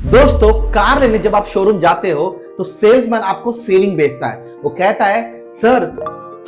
दोस्तों, कार लेने जब आप शोरूम जाते हो तो सेल्समैन आपको सेविंग बेचता है। वो कहता है सर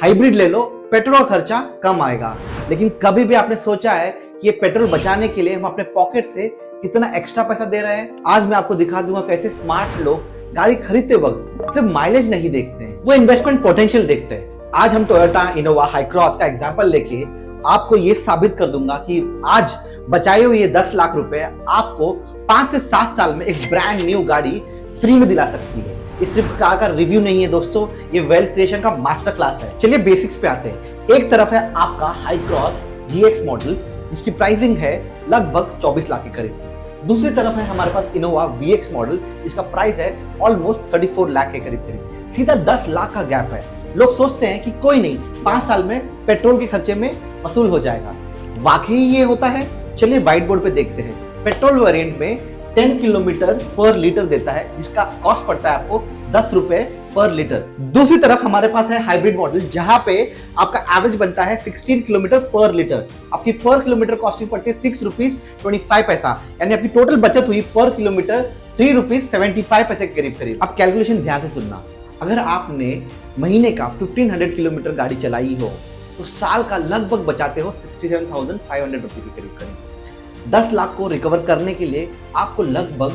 हाइब्रिड ले लो, पेट्रोल का खर्चा कम आएगा। लेकिन कभी भी आपने सोचा है कि ये पेट्रोल बचाने के लिए हम अपने पॉकेट से कितना एक्स्ट्रा पैसा दे रहे हैं? आज मैं आपको दिखा दूंगा कैसे स्मार्ट लोग गाड़ी खरीदते वक्त सिर्फ माइलेज नहीं देखते हैं, वो इन्वेस्टमेंट पोटेंशियल देखते हैं। आज हम टोयोटा इनोवा हाईक्रॉस का एग्जांपल लेके आपको ये साबित कर दूंगा कि आज बचाए हुए ये 10 लाख रुपए आपको 5 से 7 साल में एक ब्रांड न्यू गाड़ी फ्री में दिला सकती है। ये सिर्फ कार का रिव्यू नहीं है दोस्तों, ये वेल्थ क्रिएशन का मास्टर क्लास है। चलिए बेसिक्स पे आते हैं। एक तरफ है आपका हाईक्रॉस GX मॉडल जिसकी प्राइसिंग है लगभग 24 लाख के करीब। दूसरी तरफ है हमारे पास इनोवा VX मॉडल जिसका प्राइस है ऑलमोस्ट 34 लाख के करीब। सीधा 10 लाख का गैप है। लोग सोचते हैं कि कोई नहीं, 5 साल में पेट्रोल के खर्चे में वसूल हो जाएगा। वाकई ये होता है? चलिए व्हाइट बोर्ड पे देखते हैं। पेट्रोल वेरिएंट में 10 किलोमीटर पर लीटर देता है जिसका कॉस्ट पड़ता है आपको 10 रुपए पर लीटर। दूसरी तरफ हमारे पास है हाइब्रिड मॉडल जहां पे आपका एवरेज बनता है 16 किलोमीटर पर लीटर। आपकी पर किलोमीटर कॉस्टिंग पड़ती है 6 रुपीज 25 पैसा, यानी आपकी टोटल बचत हुई पर किलोमीटर 3 रुपीज 75 पैसे के करीब। अब कैलकुलेशन ध्यान से सुनना। अगर आपने महीने का 1500 किलोमीटर गाड़ी चलाई हो तो साल का लगभग बचाते हो 67,500 रुपए के करीब। 10 लाख को रिकवर करने के लिए आपको लगभग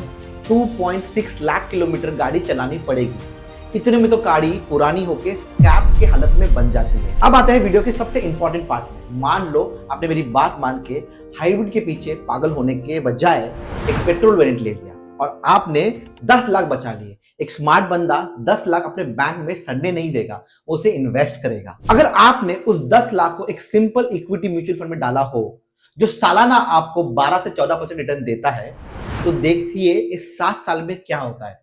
2.6 लाख किलोमीटर गाड़ी चलानी पड़ेगी। इतने में तो गाड़ी पुरानी होके स्क्रैप के हालत में बन जाती है। अब आते हैं वीडियो के सबसे इंपॉर्टेंट पार्ट में। मान लो आपने मेरी बात मान के हाइब्रिड के पीछे पागल होने के बजाय एक पेट्रोल वेरिएंट ले लिया और आपने 10 लाख बचा लिए। एक स्मार्ट बंदा 10 लाख अपने बैंक में सड़ने नहीं देगा, उसे इन्वेस्ट करेगा। अगर आपने उस 10 लाख को एक सिंपल इक्विटी म्यूचुअल फंड में डाला हो जो सालाना आपको 12 से 14% रिटर्न देता है, तो देखिए इस 7 साल में क्या होता है।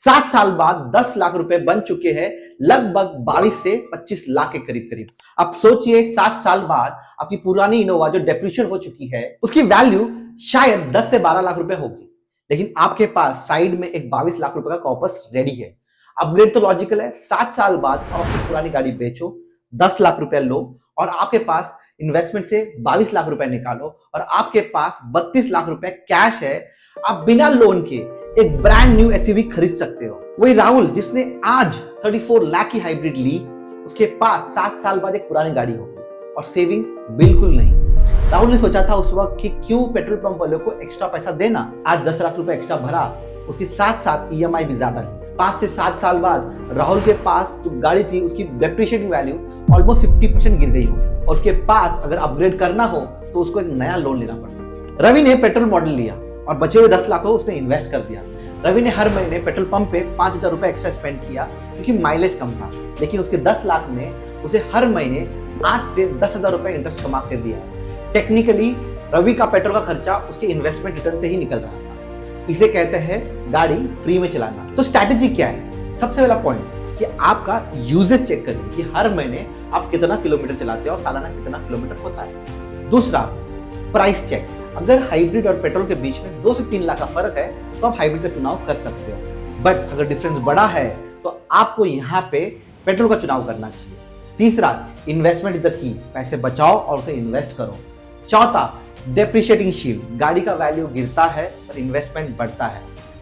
7 साल बाद 10 लाख रुपए बन चुके हैं लगभग 22 से 25 लाख के करीब। अब सोचिए 7 साल बाद आपकी पुरानी इनोवा जो डेप्रिशिएट हो चुकी है उसकी वैल्यू शायद 10 से 12 लाख रुपए होगी, लेकिन आपके पास साइड में एक 22 लाख रुपए का कॉर्पस रेडी है। अपग्रेड तो लॉजिकल है। 7 साल बाद आप अपनी पुरानी गाड़ी बेचो, 10 लाख रुपए लो और आपके पास इन्वेस्टमेंट से 22 लाख रुपए निकालो और आपके पास 32 लाख रुपए कैश है। आप बिना लोन के एक ब्रांड न्यू एसयूवी खरीद सकते हो। वही राहुल जिसने आज 34 लाख की हाइब्रिड ली, उसके पास 7 साल बाद एक पुरानी गाड़ी होगी और सेविंग बिल्कुल नहीं। राहुल ने सोचा था उस वक्त कि क्यों पेट्रोल पंप वालों को एक्स्ट्रा पैसा देना। आज 10 लाख रुपए एक्स्ट्रा भरा, उसकी साथ EMI भी ज्यादा ली। 5 से 7 साल बाद राहुल के पास जो गाड़ी थी उसकी डेप्रिशिएटिंग वैल्यू ऑलमोस्ट 50% गिर गई हो और उसके पास अगर अपग्रेड करना हो तो उसको एक नया लोन लेना पड़ सकता। रवि ने पेट्रोल मॉडल लिया और बचे हुए 10 लाख को उसने इन्वेस्ट कर दिया। रवि ने हर महीने पेट्रोल पंप पे 5,000 रुपए एक्स्ट्रा स्पेंड किया क्योंकि माइलेज कम था, लेकिन उसके 10 लाख ने उसे हर महीने 8 से 10,000 रुपए इंटरेस्ट कमा कर दिया है। टेक्निकली रवि का पेट्रोल का खर्चा उसके इन्वेस्टमेंट रिटर्न से ही निकल रहा था। इसे कहते हैं गाड़ी फ्री में चलाना। तो स्ट्रैटेजी क्या है? सबसे पहला पॉइंट कि आपका यूजेज चेक करिए कि हर महीने आप कितना किलोमीटर चलाते हो और सालाना कितना किलोमीटर होता है। दूसरा, प्राइस चेक। अगर हाइब्रिड और पेट्रोल के बीच में 2 से 3 लाख का फर्क है तो आप हाइब्रिड का चुनाव कर सकते हो, बट अगर डिफरेंस बड़ा है तो आपको यहाँ पे पेट्रोल का चुनाव करना चाहिए। तीसरा, इन्वेस्टमेंट इज द की। पैसे बचाओ और उसे इन्वेस्ट करो। चौथा, डेप्रिशिएटिंग शील्ड। गाड़ी का वैल्यू गिरता है और इन्वेस्टमेंट बढ़ता है।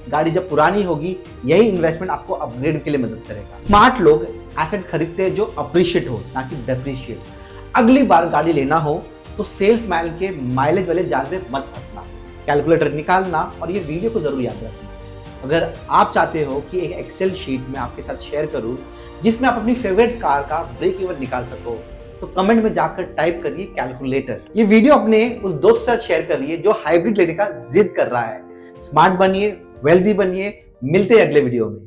गाड़ी जब पुरानी होगी यही इन्वेस्टमेंट आपको अपग्रेड के लिए मदद करेगा। स्मार्ट लोग एसेट खरीदते हैं जो अप्रिशिएट हो, ना कि डेप्रिशिएट। अगली बार गाड़ी लेना हो तो सेल्समैन के माइलेज वाले जाल में मत फंसना, कैलकुलेटर निकालना और ये वीडियो को जरूर याद रखना। अगर आप चाहते हो कि एक एक्सेल शीट में आपके साथ शेयर करूं जिसमें आप अपनी फेवरेट कार का ब्रेक इवन निकाल सको, तो कमेंट में जाकर टाइप करिए कैलकुलेटर। ये वीडियो अपने उस दोस्त के साथ शेयर करिए जो हाइब्रिड लेने का जिद कर रहा है। स्मार्ट बनिए, वेल्दी बनिए। मिलते हैं अगले वीडियो में।